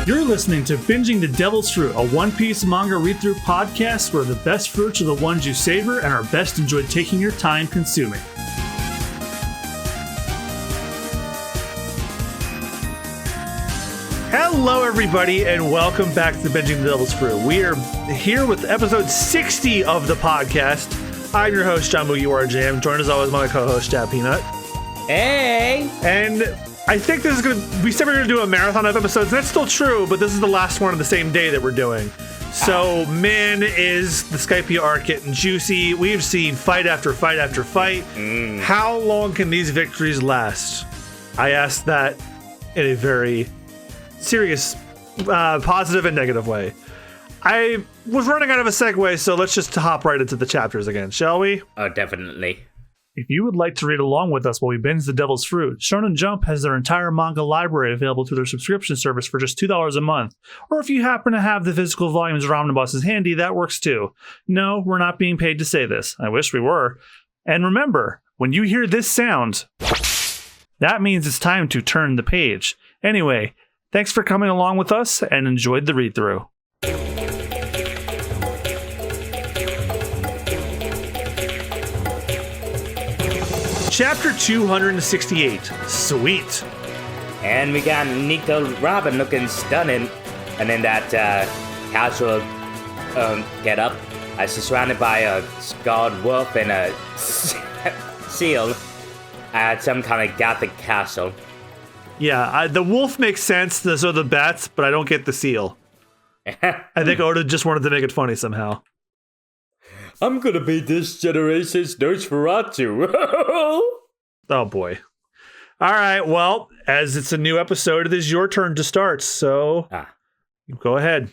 You're listening to Binging the Devil's Fruit, a One Piece manga read-through podcast where the best fruits are the ones you savor and are best enjoyed taking your time consuming. Hello, everybody, and welcome back to Binging the Devil's Fruit. We are here with episode 60 of the podcast. I'm your host, John Mugiwara, joined as always by my co-host, Jab Peanut. Hey! And I think this is we said we were going to do a marathon of episodes. That's still true, but this is the last one on the same day that we're doing. So, man, is the Skypiea arc getting juicy. We've seen fight after fight after fight. How long can these victories last? I asked that in a very serious, positive and negative way. I was running out of a segue, so let's just hop right into the chapters again, shall we? Oh, definitely. If you would like to read along with us while we binge The Devil's Fruit, Shonen Jump has their entire manga library available through their subscription service for just $2 a month. Or if you happen to have the physical volumes or omnibuses handy, that works too. No, we're not being paid to say this. I wish we were. And remember, when you hear this sound, that means it's time to turn the page. Anyway, thanks for coming along with us and enjoyed the read-through. Chapter 268. Sweet. And we got Nico Robin looking stunning. And then that casual get up. She's surrounded by a scarred wolf and a seal at some kind of gothic castle. Yeah, the wolf makes sense, so the bats, but I don't get the seal. I think Oda just wanted to make it funny somehow. I'm gonna be this generation's Nosferatu. Oh boy. All right, well, as it's a new episode, it is your turn to start, so go ahead.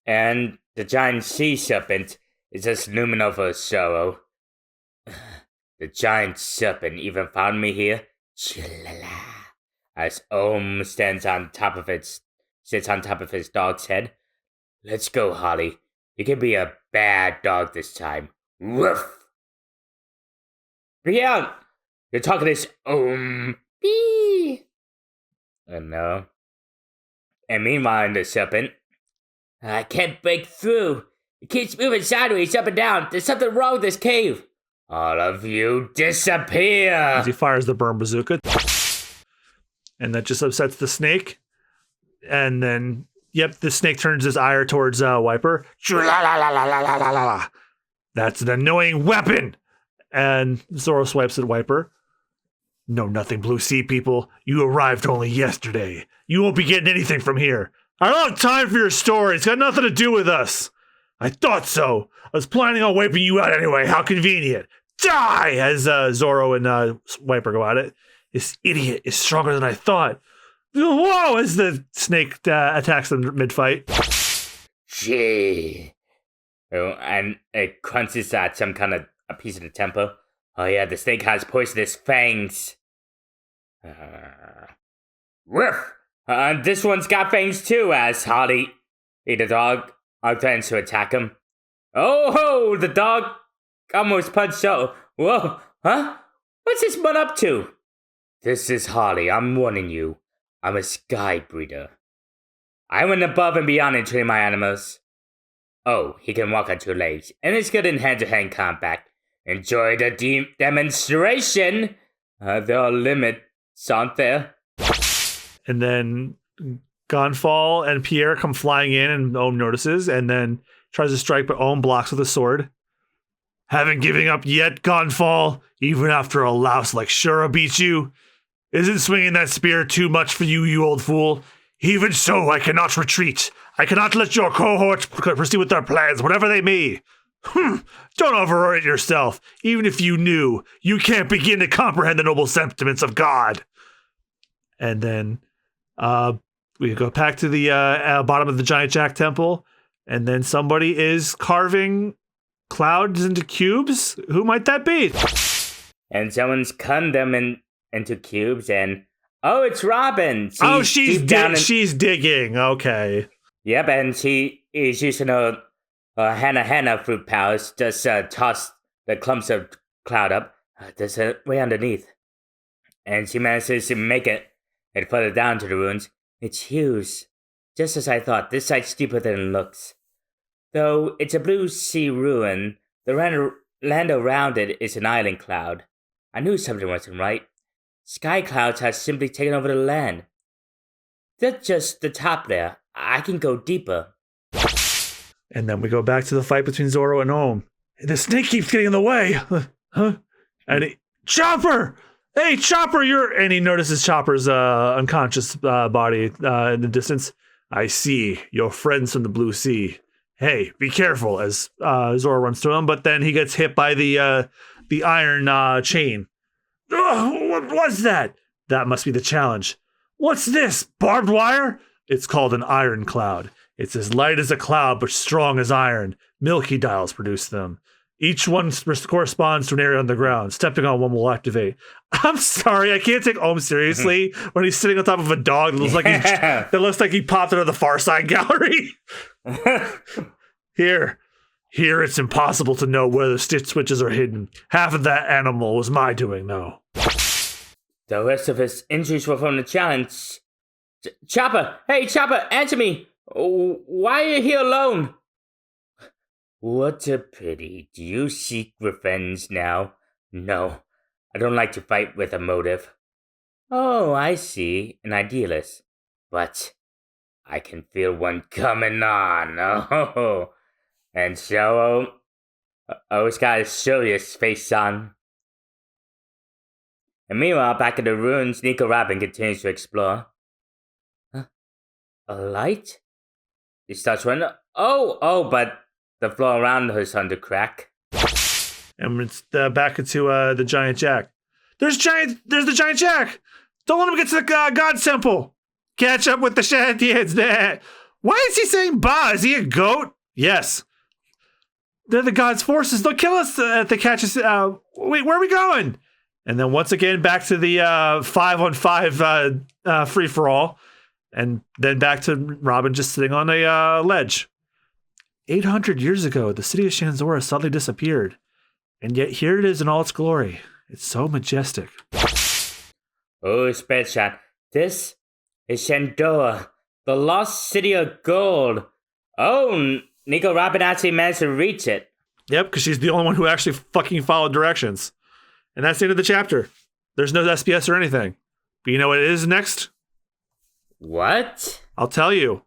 And the giant sea serpent is just looming over sorrow. The giant serpent even found me here. Chilala. As Ohm sits on top of his dog's head. Let's go, Holly. You can be a bad dog this time. Woof! Beyond! You're talking this bee! No. And meanwhile, in the serpent, I can't break through. It keeps moving sideways, up and down. There's something wrong with this cave. All of you disappear! As he fires the burn bazooka. And that just upsets the snake. And then, the snake turns his ire towards Wiper. That's an annoying weapon! And Zoro swipes at Wiper. No, nothing, Blue Sea people. You arrived only yesterday. You won't be getting anything from here. I don't have time for your story. It's got nothing to do with us. I thought so. I was planning on wiping you out anyway. How convenient. Die! As Zoro and Wiper go at it. This idiot is stronger than I thought. Whoa! As the snake attacks them mid-fight. Gee. Oh, and it crunches at some kind of a piece of the temple. Oh yeah, the snake has poisonous fangs. Woof! This one's got fangs too, as Holly, the dog, threatens to attack him. Oh ho! The dog almost punched out. Whoa! Huh? What's this one up to? This is Holly, I'm warning you. I'm a sky breeder. I went above and beyond in training my animals. Oh, he can walk on two legs, and it's good in hand-to-hand combat. Enjoy the demonstration! There are limits, aren't there? And then Gonfall and Pierre come flying in, and Ohm notices, and then tries to strike, but Ohm blocks with a sword. Haven't given up yet, Gonfall, even after a louse like Shura beats you? Isn't swinging that spear too much for you, you old fool? Even so, I cannot retreat. I cannot let your cohorts proceed with their plans, whatever they may. Don't overrate yourself. Even if you knew, you can't begin to comprehend the noble sentiments of God. And then we go back to the bottom of the Giant Jack Temple, and then somebody is carving clouds into cubes. Who might that be? And someone's cut them into cubes, and it's Robin. She's digging. Okay. Yep, and she is using her Hana fruit powers. Just toss the clumps of cloud up. There's a way underneath, and she manages to make it and put it down to the ruins. It's huge. Just as I thought, this site's deeper than it looks. Though it's a blue sea ruin, the land around it is an island cloud. I knew something wasn't right. Sky clouds had simply taken over the land. That's just the top there. I can go deeper. And then we go back to the fight between Zoro and Ohm. The snake keeps getting in the way. Huh? And Chopper! Hey, Chopper, and he notices Chopper's unconscious body in the distance. I see. Your friends from the Blue Sea. Hey, be careful, as Zoro runs to him, but then he gets hit by the iron chain. What was that? That must be the challenge. What's this? Barbed wire? It's called an iron cloud. It's as light as a cloud, but strong as iron. Milky dials produce them. Each one corresponds to an area on the ground. Stepping on one will activate. I'm sorry, I can't take Ohm seriously when he's sitting on top of a dog that looks like he popped out of the Far Side Gallery. Here, it's impossible to know where the stitch switches are hidden. Half of that animal was my doing, though. The rest of his injuries were from the challenge. Chopper! Hey, Chopper, answer me! Why are you here alone? What a pity. Do you seek revenge now? No, I don't like to fight with a motive. Oh, I see. An idealist. But I can feel one coming on. Oh, and so, O's got a serious face on. And meanwhile, back in the ruins, Nico Robin continues to explore. Huh? A light? He starts running. Oh, but the floor around her is starting to crack. And it's back into the giant Jack. There's the giant Jack! Don't let him get to the God Temple! Catch up with the Shantians! Why is he saying ba? Is he a goat? Yes. They're the God's forces. They'll kill us if they catch us. Wait, where are we going? And then once again, back to the 5-on-5 free-for-all. And then back to Robin just sitting on a ledge. 800 years ago, the city of Shanzora suddenly disappeared. And yet here it is in all its glory. It's so majestic. Oh, Spreadshot. This is Shandora, the lost city of gold. Oh, Nico Robin actually managed to reach it. Yep, because she's the only one who actually fucking followed directions. And that's the end of the chapter. There's no SPS or anything. But you know what it is next? What? I'll tell you.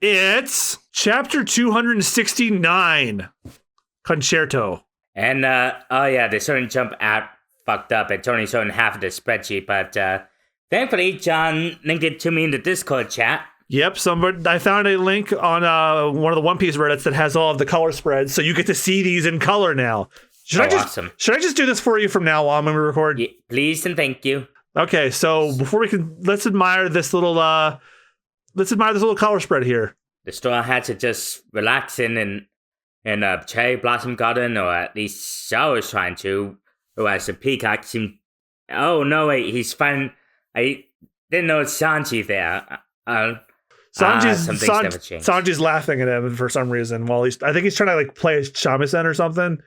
It's chapter 269, Concerto. And, the certain jump app fucked up. It's only showing half of the spreadsheet, but, thankfully, John linked it to me in the Discord chat. Yep, I found a link on one of the One Piece Reddits that has all of the color spreads, so you get to see these in color now. Awesome. Should I just do this for you from now on when we record? Yeah, please and thank you. Okay, so before let's admire this little color spread here. The Straw Hats are just relaxing in a cherry blossom garden, or at least so I was trying to. Whereas the peacock seemed. Oh no! Wait, he's fine. I didn't know it's Sanji there. Sanji's laughing at him for some reason while I think he's trying to like play shamisen or something.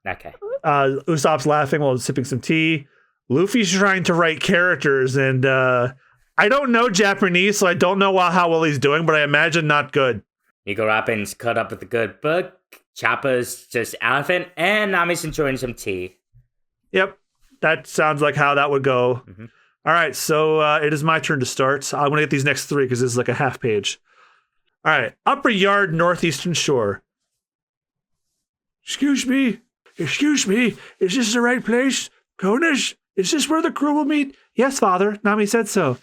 Okay. Usopp's laughing while sipping some tea. Luffy's trying to write characters, and I don't know Japanese, so I don't know how well he's doing, but I imagine not good. Nico Robin's caught up with a good book. Chopper's just elephant, and Nami's enjoying some tea. Yep, that sounds like how that would go. Mm-hmm. All right, so it is my turn to start. I'm going to get these next three because this is like a half page. All right, Upper Yard, Northeastern Shore. Excuse me, is this the right place? Konish, is this where the crew will meet? Yes, Father, Nami said so.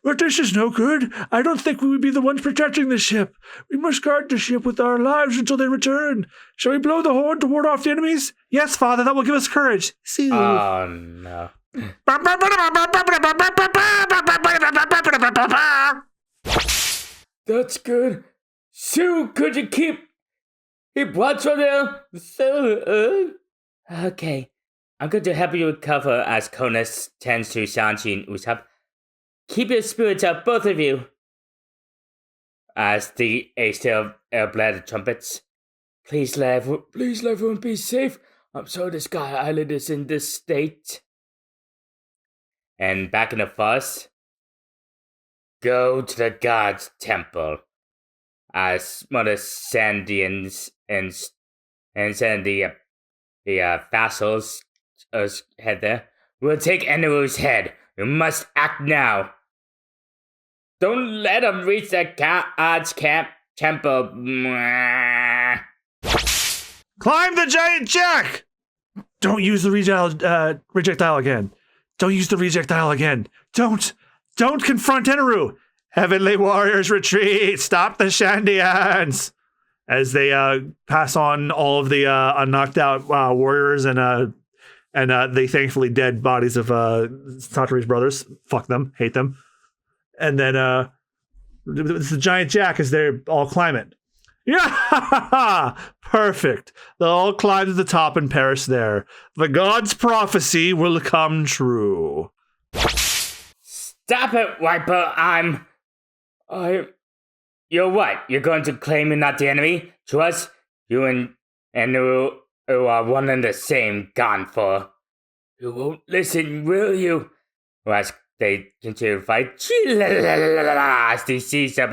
But this is no good. I don't think we would be the ones protecting the ship. We must guard the ship with our lives until they return. Shall we blow the horn to ward off the enemies? Yes, Father, that will give us courage. See you. Oh, no. That's good. So could you keep watch on there? Okay. I'm going to help you recover as Konas tends to Sanji and Usopp. Keep your spirits up, both of you. As the Aestel blare the trumpets. Please let everyone be safe. I'm sorry the Sky Island is in this state. And back in the fuss. Go to the God's temple. as Mother Sandy and send the vassals head there. We'll take Eneru's head. You must act now. Don't let him reach the Arch Temple. Climb the giant jack! Don't use the rejectile again. Don't use the rejectile again. Don't confront Eneru. Heavenly warriors retreat. Stop the Shandians. As they pass on all of the knocked out warriors and the thankfully dead bodies of Satoru's brothers. Fuck them. Hate them. And then the giant jack as they all climb it. Yeah, perfect. They'll all climb to the top and perish there. The god's prophecy will come true. Stop it, Wiper. You're what? You're going to claim you're not the enemy? To us, you and Eneru are one and the same, Gonfor. You won't listen, will you? As they continue to fight, as they seize up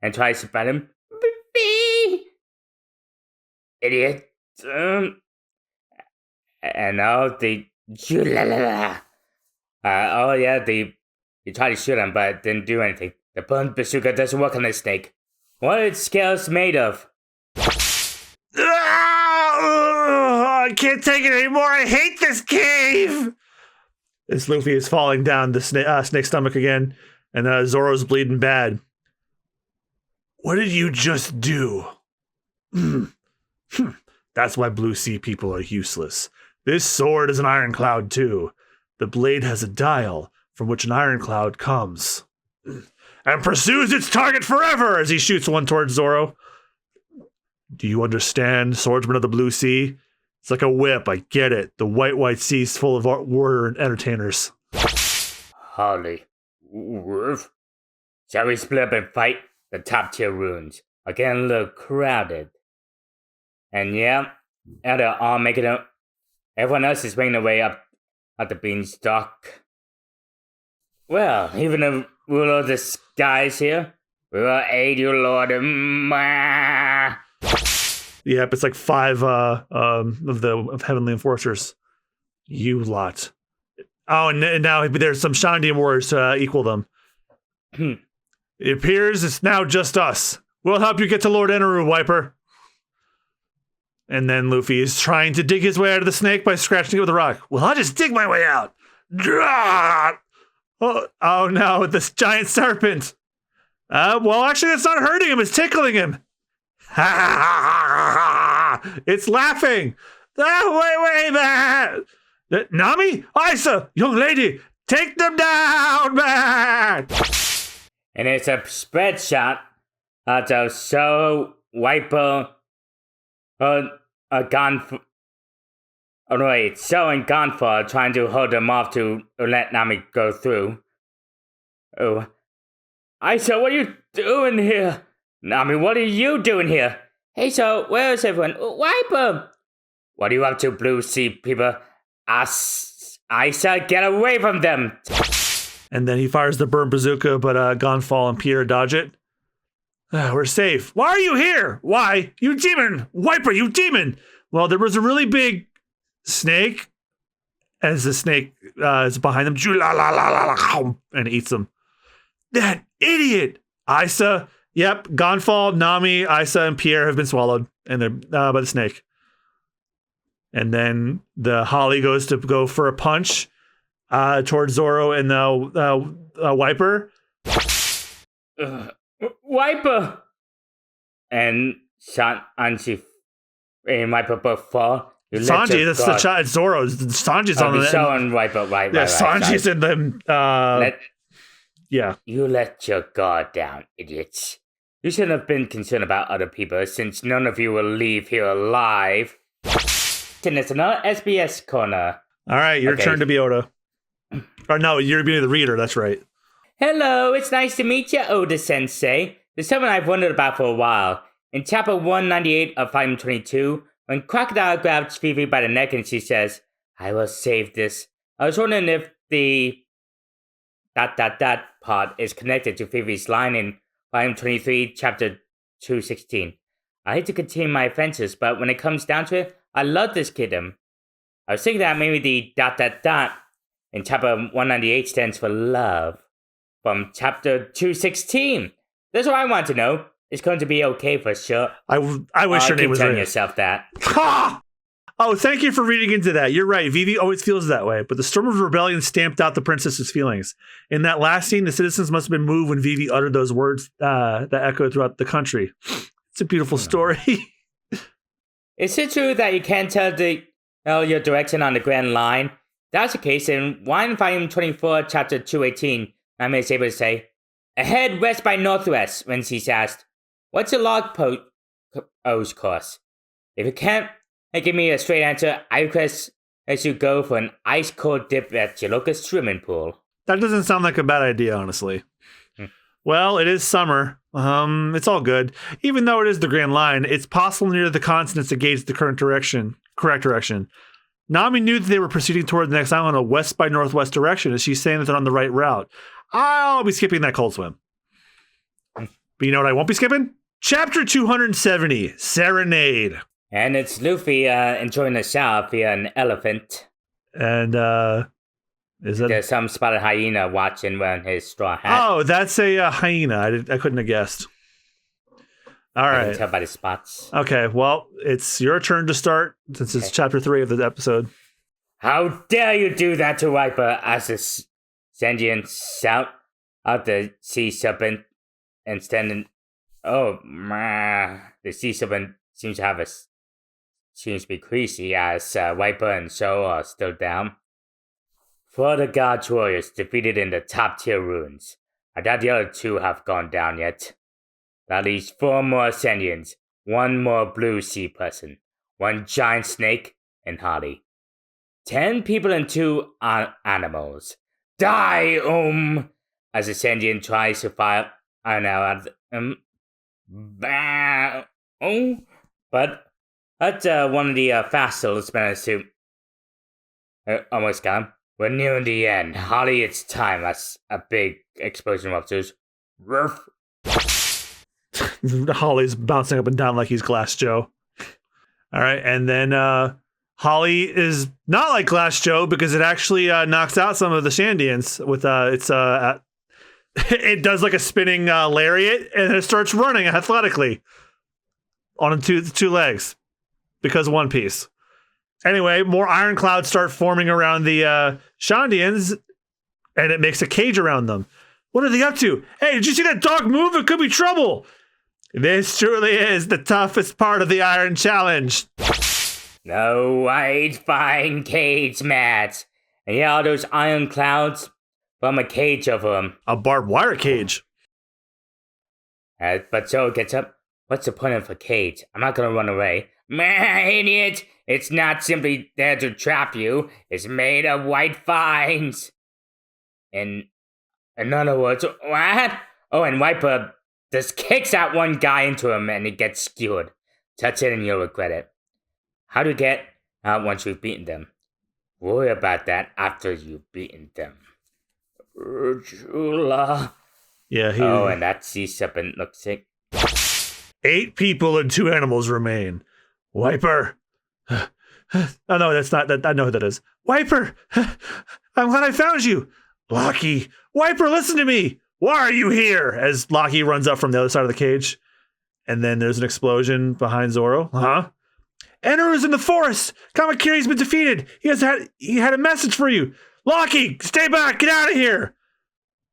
and tries to fight him. Idiot. And now they try to shoot him, but didn't do anything. The blunt bazooka doesn't work on this snake. What are its scales made of? I can't take it anymore. I hate this cave. As Luffy is falling down the snake's stomach again, and Zoro's bleeding bad. What did you just do? That's why Blue Sea people are useless. This sword is an ironcloud too. The blade has a dial from which an ironcloud comes and pursues its target forever as he shoots one towards Zoro. Do you understand, swordsman of the Blue Sea? It's like a whip, I get it. The white sea's full of warrior and entertainers. Holly. Shall we split up and fight? The top tier runes are getting a little crowded. And yeah, they're all making it. Everyone else is making their way up the beanstalk. Well, even the ruler of the skies here, we will aid you, Lord. Yep, it's like 5 of heavenly enforcers. You lot. Oh, and now there's some Shandian warriors to equal them. It appears it's now just us. We'll help you get to Lord Eneru, Wiper. And then Luffy is trying to dig his way out of the snake by scratching it with a rock. Well, I'll just dig my way out. Oh no, this giant serpent. Well, actually, it's not hurting him. It's tickling him. It's laughing. Way back. Nami? Isa, young lady, take them down, man. And it's a spread shot to show Wiper showing Gonfor trying to hold him off to let Nami go through. Oh, Isa, what are you doing here? Nami, what are you doing here? Hey, so where is everyone? Wiper! What are you up to, Blue Sea people? Isa, get away from them! And then he fires the burn bazooka, but Gonfall and Pierre dodge it. We're safe. Why are you here? Why? You demon! Wiper, you demon! Well, there was a really big snake, as the snake is behind them, and eats them. That idiot! Isa, yep, Gonfall, Nami, Isa, and Pierre have been swallowed, and they're by the snake. And then the Holly goes to go for a punch towards Zoro and Wiper. Wiper! And Sanji and Wiper both fall. Sanji, that's the child. Zoro. Sanji's on the showing Wiper, right. Yeah, Sanji's in them. Yeah. You let your guard down, idiots. You shouldn't have been concerned about other people since none of you will leave here alive. And it's another SBS corner. All right, your turn to be Oda. Or no, you're being the reader, that's right. Hello, it's nice to meet you, Oda-sensei. There's something I've wondered about for a while. In chapter 198 of volume 22, when Crocodile grabs Vivi by the neck and she says, I will save this, I was wondering if the ... part is connected to Vivi's line in volume 23, chapter 216. I hate to continue my offenses, but when it comes down to it, I love this kingdom. I was thinking that maybe the ... in chapter 198 stands for love. From chapter 216. That's what I want to know. It's going to be okay for sure. I wish your name was telling Rhea. yourself that. Ha! Oh, thank you for reading into that. You're right. Vivi always feels that way, but the storm of rebellion stamped out the princess's feelings. In that last scene, the citizens must have been moved when Vivi uttered those words that echoed throughout the country. It's a beautiful story. Is it true that you can't tell your direction on the Grand Line? That's the case. In Wine Volume 24, Chapter 218, I'm able to say, ahead west by northwest, when she's asked, what's your log post course? If you can't give me a straight answer, I request that you go for an ice-cold dip at your local swimming pool. That doesn't sound like a bad idea, honestly. Well, it is summer. It's all good. Even though it is the Grand Line, it's possible near the continents to gauge the correct direction. Nami knew that they were proceeding toward the next island a west by northwest direction, as she's saying that they're on the right route. I'll be skipping that cold swim. But you know what I won't be skipping? Chapter 270, Serenade. And it's Luffy enjoying a shower via an elephant. And there's some spotted hyena watching wearing his straw hat. Oh, that's a hyena. I couldn't have guessed. All right. I can tell by the spots. Okay, well, it's your turn to start since it's chapter 3 of the episode. How dare you do that to Viper, as the Sandian shout out the sea serpent and standing. Oh, the sea serpent seems to be crazy as Viper and Show are still down. 4 of the God's warriors defeated in the top tier ruins. I doubt the other 2 have gone down yet. At least 4 more Sandians, 1 more blue sea person, 1 giant snake, and Harley. 10 people and 2 animals. Die, as the Sandian tries to fire an arrow at them. But that's one of the Fastles managed to almost got him. We're nearing the end. Harley, it's time. That's a big explosion of officers. Ruff. Holly's bouncing up and down like he's Glass Joe. All right, and then Holly is not like Glass Joe because it actually knocks out some of the Sandians with it does like a spinning lariat and it starts running athletically on two legs because One Piece. Anyway, more iron clouds start forming around the Sandians and it makes a cage around them. What are they up to? Hey, did you see that dog move? It could be trouble. This truly is the toughest part of the Iron Challenge. No white fine cage mats. And yeah, all those iron clouds form a cage over them. A barbed wire cage. But Joe gets up. What's the point of a cage? I'm not gonna run away. Idiot! It's not simply there to trap you. It's made of white fines. In other words, what? Oh, and Viper just kicks that one guy into him and he gets skewered. Touch it and you'll regret it. How to get out once you've beaten them? Worry about that after you've beaten them. Ursula. Yeah, and that sea serpent looks sick. 8 people and 2 animals remain. Viper. Oh no, that's not that. I know who that is. Viper. I'm glad I found you. Locky. Viper, listen to me. Why are you here? As Locky runs up from the other side of the cage. And then there's an explosion behind Zoro. Huh? Eneru's in the forest. Kamakiri's been defeated. He had a message for you. Locky, stay back. Get out of here.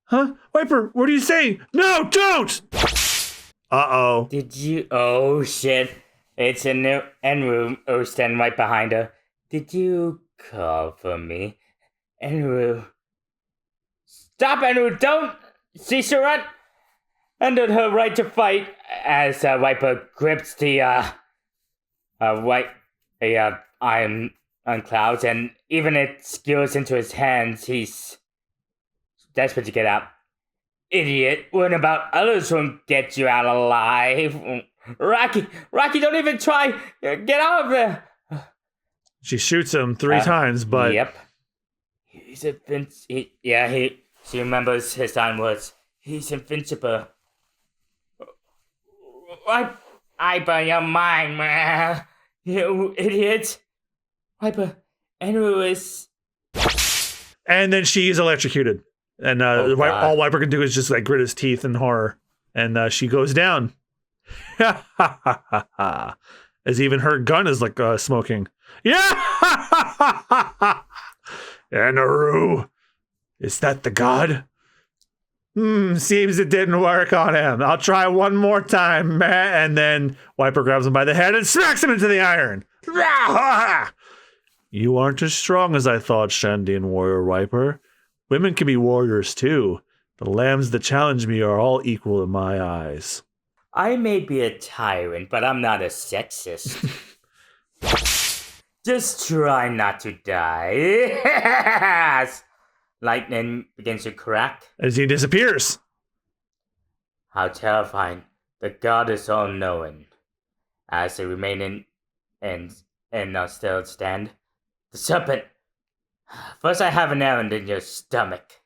Huh? Viper, what are you saying? No, don't. Uh-oh. Did you? Oh, shit. It's Eneru standing right behind her. Did you call for me? Eneru. Stop, Eneru. Don't. Cease your run. Under her right to fight as Viper grips the iron clouds, and even it skewers into his hands. He's desperate to get out. Idiot! Worrying about others won't get you out alive. Rocky, don't even try. Get out of there. She shoots him 3 times, but yep. He's invincible. She remembers his time words. He's invincible. Wiper, your mind, man. You idiot. Wiper, Eneru is... And then she is electrocuted. And all Wiper can do is just like grit his teeth in horror. And she goes down. As even her gun is like smoking. Yeah! Eneru. Is that the god? Seems it didn't work on him. I'll try one more time, man. And then Wiper grabs him by the head and smacks him into the iron. You aren't as strong as I thought, Shandian warrior Wiper. Women can be warriors too. The lambs that challenge me are all equal in my eyes. I may be a tyrant, but I'm not a sexist. Just try not to die. Yes! Lightning begins to crack. As he disappears. How terrifying. The god is all-knowing. As they remain and still stand. The serpent. First I have an errand in your stomach.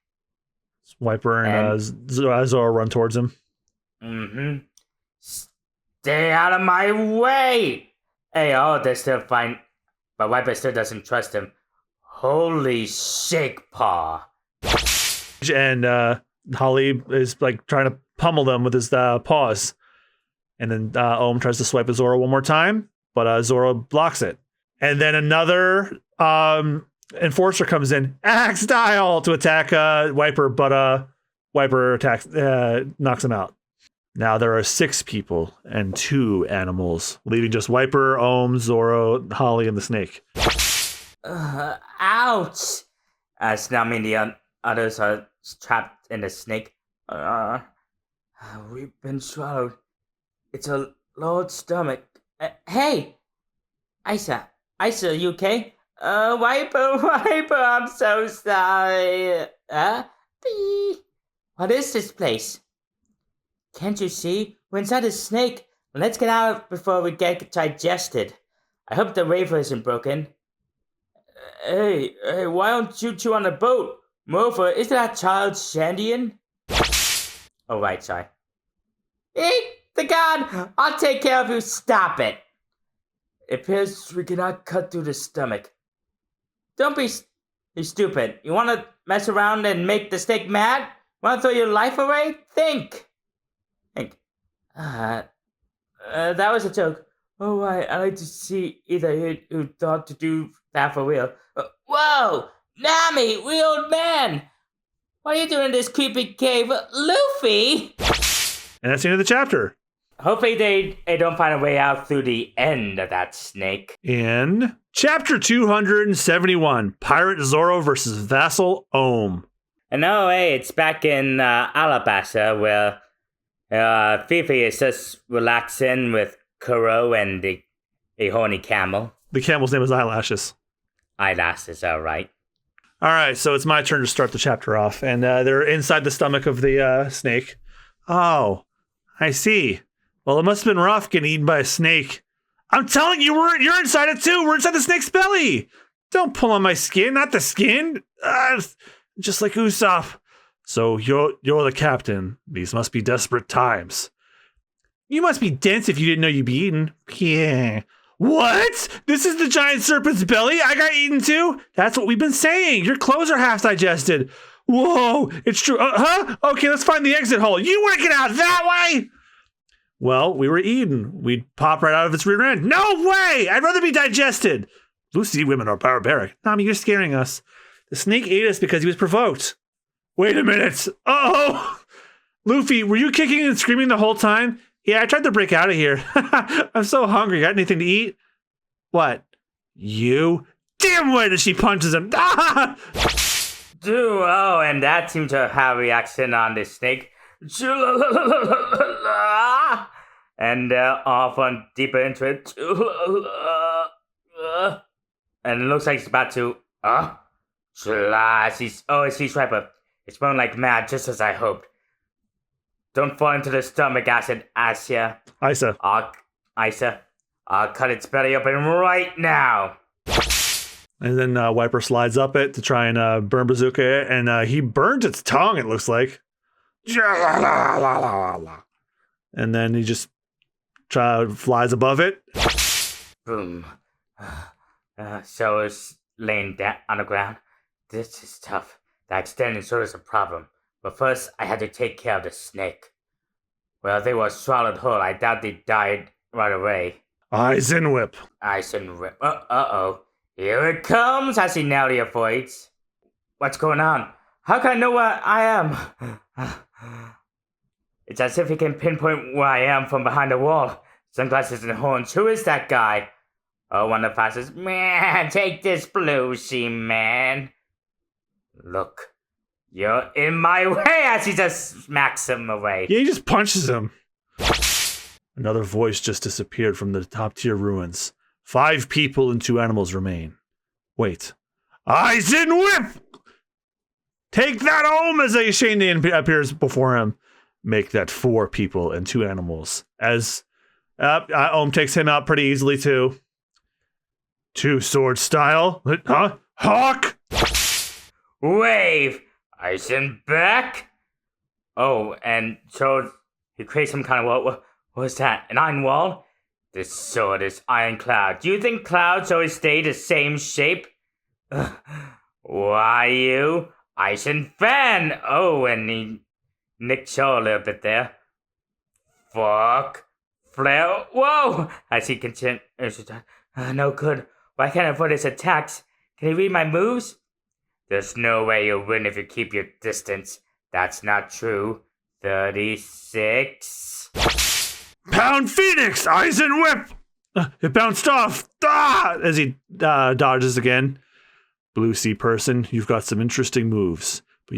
Wiper and Zora run towards him. Mm-hmm. Stay out of my way! Hey, they're still fine. But Wiper still doesn't trust him. Holy shake paw. And Holly is like trying to pummel them with his paws. And then Ohm tries to swipe at Zora one more time, but Zora blocks it. And then another enforcer comes in, axe style, to attack Wiper, but Wiper knocks him out. Now there are 6 people and 2 animals, leaving just Wiper, Ohm, Zora, Holly, and the snake. Ouch! As Nami and the others are trapped in the snake. We've been swallowed. It's a lowered stomach. Hey! Isa, you okay? Wiper, I'm so sorry. What is this place? Can't you see? We're inside a snake. Let's get out before we get digested. I hope the wafer isn't broken. Hey, why don't you two on a boat? Moreover, is that child Shandian? Oh, right, sorry. Eat the god! I'll take care of you, stop it! It appears we cannot cut through the stomach. Don't be stupid. You want to mess around and make the snake mad? Want to throw your life away? Think! That was a joke. Oh, I'd like to see either who thought to do that for real. Whoa! Nami, we old man! What are you doing in this creepy cave? Luffy! And that's the end of the chapter. Hopefully they don't find a way out through the end of that snake. In chapter 271, Pirate Zoro versus Vassal Ohm. And it's back in Alabasta where Fifi is just relaxing with Kuro and a horny camel. The camel's name is Eyelashes. Eyelashes, all right. All right, so it's my turn to start the chapter off. And they're inside the stomach of the snake. Oh, I see. Well, it must have been rough getting eaten by a snake. I'm telling you, you're inside it too. We're inside the snake's belly. Don't pull on my skin, not the skin. Just like Usopp. So you're the captain. These must be desperate times. You must be dense if you didn't know you'd be eaten. Yeah. What? This is the giant serpent's belly? I got eaten too? That's what we've been saying. Your clothes are half digested. Whoa, it's true. Huh? Okay, let's find the exit hole. You want to get out that way? Well, we were eaten. We'd pop right out of its rear end. No way! I'd rather be digested. Lucy women are barbaric. Nami, you're scaring us. The snake ate us because he was provoked. Wait a minute. Oh! Luffy, were you kicking and screaming the whole time? Yeah, I tried to break out of here. I'm so hungry. Got anything to eat? What? You? Damn way that she punches him. Ah! And that seemed to have a reaction on the snake. And off on deeper into it. And it looks like it's about to... It's Sea Striper. It's burning like mad, just as I hoped. Don't fall into the stomach acid, Isa. I'll cut its belly open right now. And then Wiper slides up it to try and burn Bazooka it, and he burns its tongue, it looks like. And then he just flies above it. Boom. So it's laying down on the ground. This is tough. The extending sword is a problem. But first, I had to take care of the snake. Well, they were swallowed whole. I doubt they died right away. Eisenwhip. Eisenwhip. Uh-oh. Here it comes, as he narrowly avoids. What's going on? How can I know where I am? It's as if he can pinpoint where I am from behind the wall. Sunglasses and horns. Who is that guy? Oh, one of the fastest. Man, take this blue sea, man. Look. You're in my way, as he just smacks him away. Yeah, he just punches him. Another voice just disappeared from the top-tier ruins. 5 people and 2 animals remain. Wait. Eisenwhip! Take that home, as a Shane appears before him. Make that 4 people and 2 animals. As Ohm takes him out pretty easily, too. 2 sword style. Huh? Hawk! Wave! Eisen back? Oh, and so he creates some kind of wall. What was that? An iron wall? This sword is ironclad. Do you think clouds always stay the same shape? Why you? Eisen fan! Oh, and he nicked Shaw a little bit there. Fuck. Flare. Whoa! As he continues. No good. Why can't I avoid his attacks? Can he read my moves? There's no way you'll win if you keep your distance. That's not true. 36. Pound Phoenix! Eisenwhip! It bounced off! As he dodges again. Blue Sea person, you've got some interesting moves. But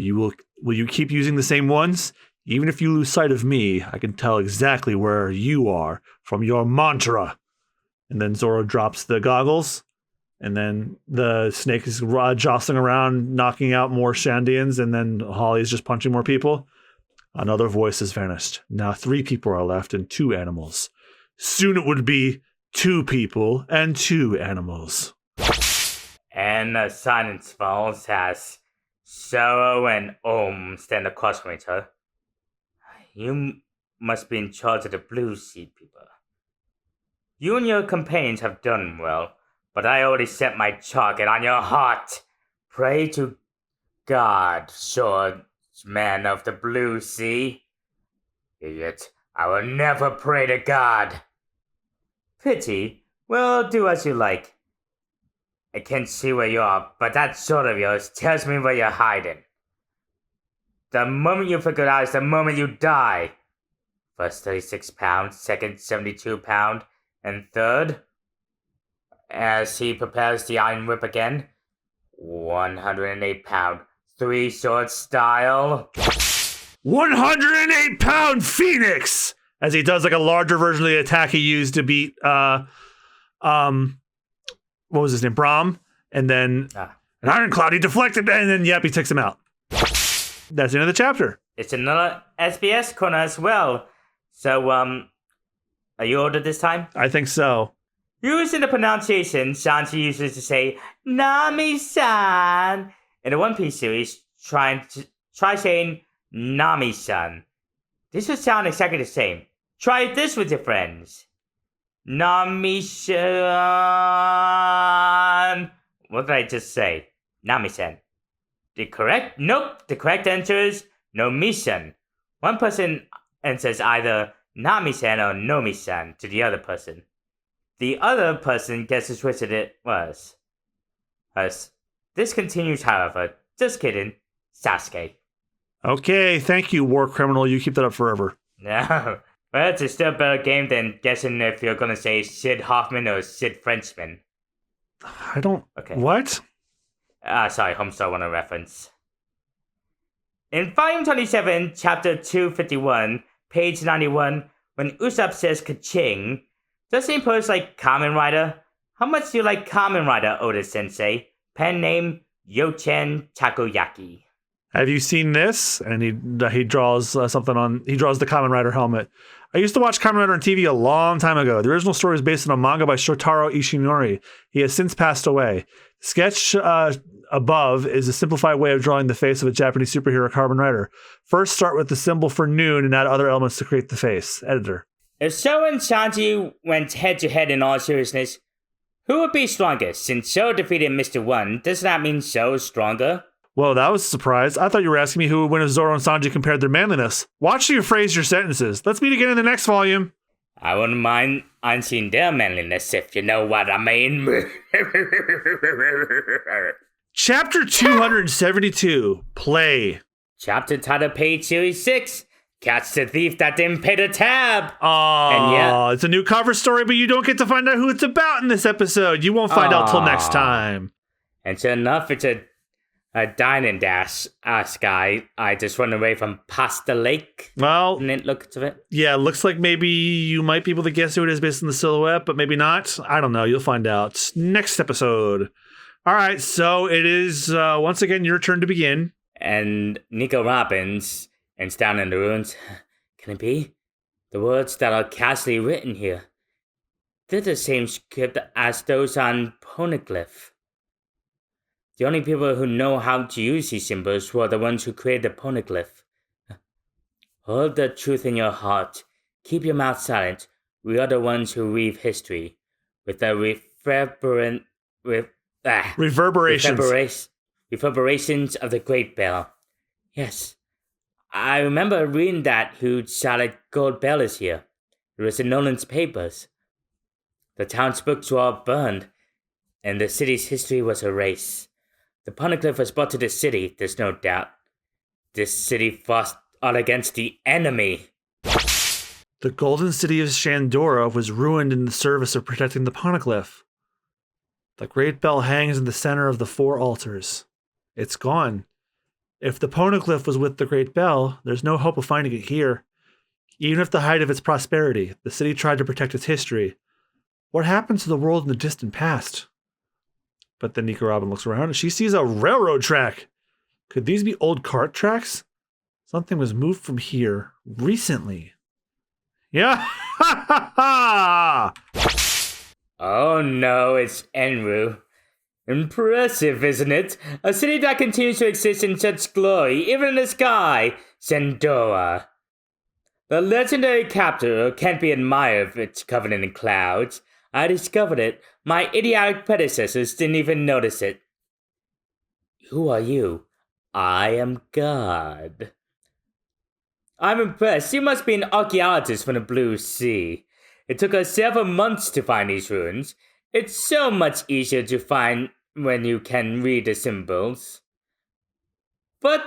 will you keep using the same ones? Even if you lose sight of me, I can tell exactly where you are from your mantra. And then Zoro drops the goggles. And then the snake is jostling around, knocking out more Shandians, and then Holly's just punching more people. Another voice has vanished. Now 3 people are left and 2 animals. Soon it would be 2 people and 2 animals. And the silence falls as Zoro and Ohm stand across from each other. You must be in charge of the Blue Sea people. You and your companions have done well. But I already set my target on your heart. Pray to God, swordsman of the Blue Sea. Idiot, I will never pray to God. Pity. Well, do as you like. I can't see where you are, but that sword of yours tells me where you're hiding. The moment you figure it out is the moment you die. First 36 pounds, second 72 pound, and third... As he prepares the iron whip again, 108 pound, 3 sword style. 108 pound Phoenix! As he does like a larger version of the attack he used to beat, what was his name? Brahm. And then an ironclad, he deflected, and then, he takes him out. That's the end of the chapter. It's another SBS corner as well. So, are you ordered this time? I think so. Using the pronunciation, Shanti uses to say Nami-san. In the One Piece series, try saying Nami-san. This would sound exactly the same. Try this with your friends. Nami-san. What did I just say? Nami-san. Nope. The correct answer is Nomi-san. One person answers either Nami-san or Nomi-san to the other person. The other person guesses which it was. This continues, however. Just kidding. Sasuke. Okay, thank you, war criminal. You keep that up forever. No. Well, it's a still better game than guessing if you're gonna say Sid Hoffman or Sid Frenchman. I don't... Okay. What? Sorry, Homestar Runner reference. In Volume 27, Chapter 251, page 91, when Usopp says ka-ching, does he pose like Kamen Rider? How much do you like Kamen Rider, Oda-sensei? Pen name, Yochen Takoyaki. Have you seen this? And he draws something on... He draws the Kamen Rider helmet. I used to watch Kamen Rider on TV a long time ago. The original story is based on a manga by Shotaro Ishinori. He has since passed away. Sketch above is a simplified way of drawing the face of a Japanese superhero Kamen Rider. First, start with the symbol for noon and add other elements to create the face. Editor. If Sho and Sanji went head-to-head in all seriousness, who would be stronger? Since Sho defeated Mr. One, does that mean Sho's stronger? Whoa, that was a surprise. I thought you were asking me who would win if Zoro and Sanji compared their manliness. Watch you phrase your sentences. Let's meet again in the next volume. I wouldn't mind unseen their manliness, if you know what I mean. Chapter 272, Play. Chapter title page series 6. Catch the thief that didn't pay the tab. Oh, it's a new cover story, but you don't get to find out who it's about in this episode. You won't find out till next time. And sure enough, it's a dining dash guy. I just run away from Pasta Lake. Well, and it looks of it. Yeah, looks like maybe you might be able to guess who it is based on the silhouette, but maybe not. I don't know. You'll find out next episode. All right, so it is once again your turn to begin. And Nico Robbins and down in the ruins. Can it be? The words that are casually written here. They're the same script as those on Poneglyph. The only people who know how to use these symbols were the ones who created the Poneglyph. Hold the truth in your heart. Keep your mouth silent. We are the ones who weave history. With the reverberations of the Great Bell. Yes. I remember reading that huge solid gold bell is here. It was in Nolan's papers. The town's books were all burned, and the city's history was erased. The Poneglyph was brought to the city, there's no doubt. This city fought all against the enemy. The golden city of Shandora was ruined in the service of protecting the Poneglyph. The great bell hangs in the center of the 4 altars. It's gone. If the Poneglyph was with the Great Bell, there's no hope of finding it here. Even at the height of its prosperity, the city tried to protect its history. What happened to the world in the distant past? But then Nico Robin looks around and she sees a railroad track. Could these be old cart tracks? Something was moved from here recently. Yeah, ha ha ha! Oh no, it's Eneru. Impressive, isn't it? A city that continues to exist in such glory, even in the sky, Shandora. The legendary capital can't be admired if it's covered in clouds. I discovered it. My idiotic predecessors didn't even notice it. Who are you? I am God. I'm impressed. You must be an archaeologist from the Blue Sea. It took us several months to find these ruins. It's so much easier to find when you can read the symbols. But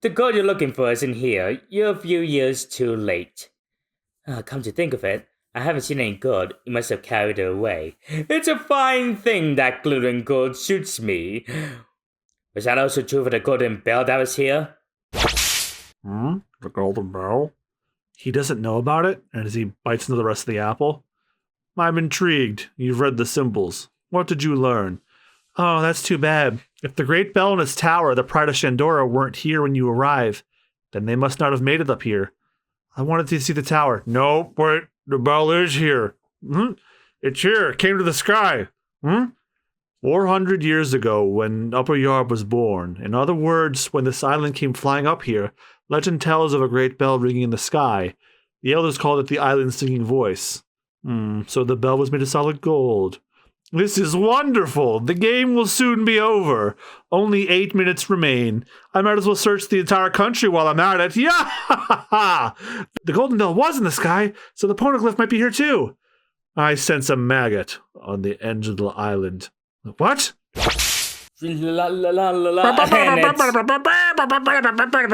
the gold you're looking for isn't here. You're a few years too late. Come to think of it, I haven't seen any gold. You must have carried it away. It's a fine thing that glittering gold suits me. Was that also true for the golden bell that was here? The golden bell? He doesn't know about it, and as he bites into the rest of the apple. I'm intrigued. You've read the symbols. What did you learn? Oh, that's too bad. If the great bell and its tower, the pride of Shandora, weren't here when you arrive, then they must not have made it up here. I wanted to see the tower. Nope, wait, the bell is here. It's here. It came to the sky. 400 years ago, when Upper Yard was born. In other words, when this island came flying up here, legend tells of a great bell ringing in the sky. The elders called it the island's singing voice. So the bell was made of solid gold. This is wonderful. The game will soon be over. Only 8 minutes remain. I might as well search the entire country while I'm at it. Yeah! The golden bell was in the sky, so the Poneglyph might be here too. I sense a maggot on the edge of the island. What? La la la la la.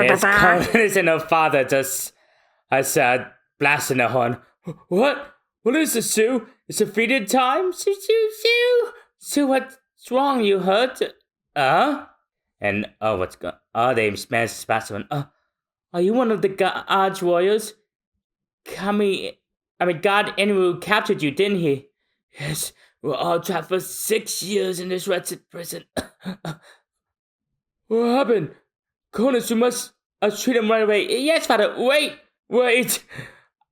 His confidence in her father just blasting the horn. What? What is this, Sue? It's a feeding time? Sue, Sue, Sue! Sue, what's wrong? You hurt? And, what's going on? They smash specimen. Are you one of the God's warriors? God Eneru captured you, didn't he? Yes, we're all trapped for 6 years in this wretched prison. What happened? Cronus, you must treat him right away. Yes, father, wait!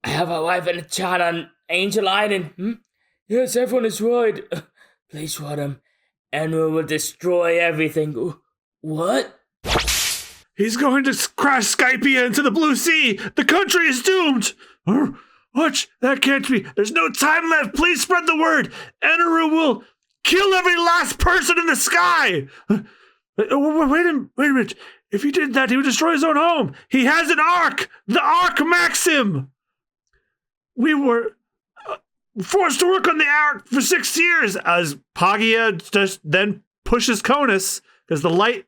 I have a wife and a child on Angel Island. Yes, everyone is worried. Please warn him. Eneru will destroy everything. What? He's going to crash Skypia into the Blue Sea. The country is doomed. What? That can't be. There's no time left. Please spread the word. Eneru will kill every last person in the sky. Wait a minute. If he did that, he would destroy his own home. He has an arc. The arc Maxim. We were forced to work on the arc for 6 years as Paglia just then pushes Conus because the light.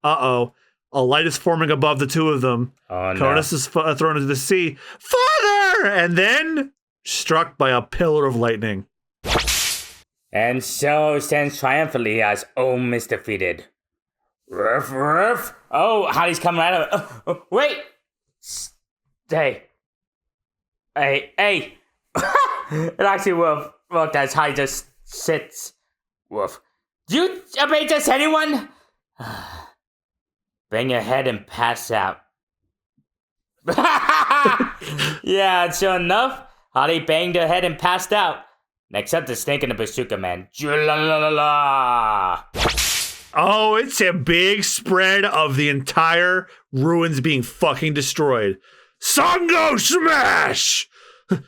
A light is forming above the two of them. Oh, no. Conus is thrown into the sea. Father! And then struck by a pillar of lightning. And so stands triumphantly as Ohm is defeated. Ruff, ruff. Oh, Hardy's coming right of it. Wait! Stay. Hey. It actually worked as Hardy just sits. Woof. Do you obey just anyone? Bang your head and pass out. Yeah, sure enough, Hardy banged her head and passed out. Next up, the snake and the bazooka man. Oh, it's a big spread of the entire ruins being fucking destroyed. Sango smash!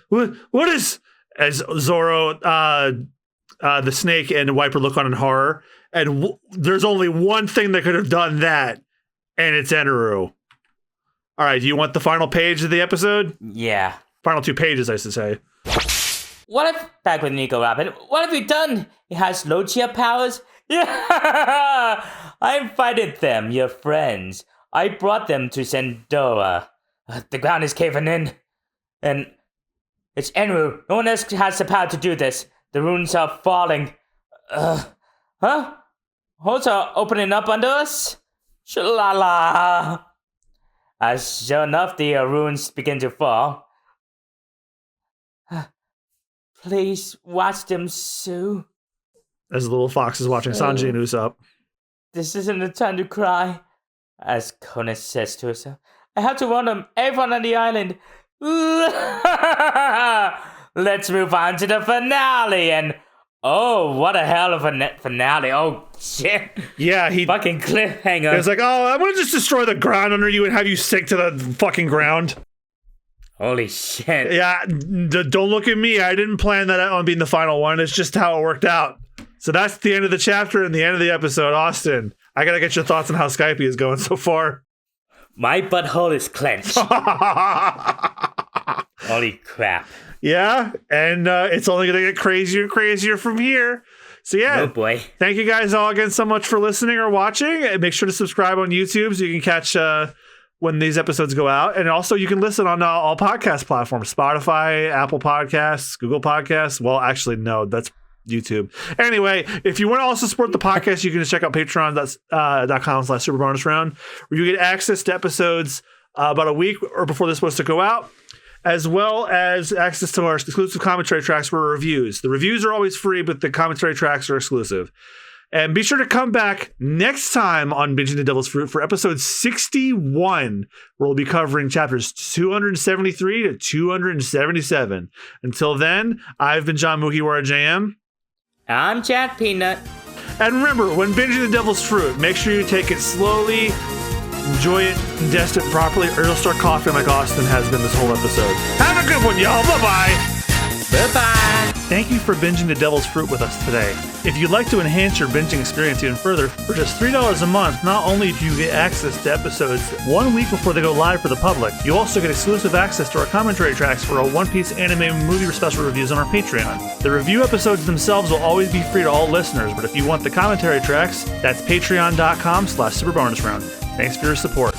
What is... As Zoro, the snake and Wiper look on in horror, and there's only one thing that could have done that, and it's Eneru. All right, do you want the final page of the episode? Yeah. Final 2 pages, I should say. What if, back with Nico Rabbit, what have you done? He has Logia powers? Yeah! I invited them, your friends. I brought them to Sendora. The ground is caving in. And it's Eneru. No one else has the power to do this. The runes are falling. Huh? Holes are opening up under us? Shalala. As sure enough, the runes begin to fall. Please watch them, Sue. As the little fox is watching Sanji and Usopp. This isn't the time to cry. As Conus says to herself, I have to warn everyone on the island. Let's move on to the finale. And oh, what a hell of a finale. Oh, shit. Yeah, he fucking cliffhanger. He was like, oh, I'm going to just destroy the ground under you and have you sink to the fucking ground. Holy shit. Yeah, don't look at me. I didn't plan that on being the final one. It's just how it worked out. So that's the end of the chapter and the end of the episode. Austin, I got to get your thoughts on how Skype is going so far. My butthole is clenched. Holy crap. Yeah, and it's only going to get crazier and crazier from here. So yeah, oh boy. Thank you guys all again so much for listening or watching. And make sure to subscribe on YouTube so you can catch when these episodes go out. And also you can listen on all podcast platforms, Spotify, Apple Podcasts, Google Podcasts. Well, actually, no, that's YouTube. Anyway, if you want to also support the podcast, you can just check out patreon.com/superbonusround, where you get access to episodes about a week or before they're supposed to go out, as well as access to our exclusive commentary tracks for reviews. The reviews are always free, but the commentary tracks are exclusive. And be sure to come back next time on Binging the Devil's Fruit for episode 61, where we'll be covering chapters 273 to 277. Until then, I've been John Mugiwara JM. I'm Jack Peanut. And remember, when binging the Devil's Fruit, make sure you take it slowly, enjoy it, ingest it properly, or you'll start coughing like Austen has been this whole episode. Have a good one, y'all. Bye-bye. Bye-bye. Thank you for binging the Devil's Fruit with us today. If you'd like to enhance your binging experience even further, for just $3 a month, not only do you get access to episodes 1 week before they go live for the public, you also get exclusive access to our commentary tracks for our One Piece anime movie special reviews on our Patreon. The review episodes themselves will always be free to all listeners, but if you want the commentary tracks, that's patreon.com/superbonusround. Thanks for your support.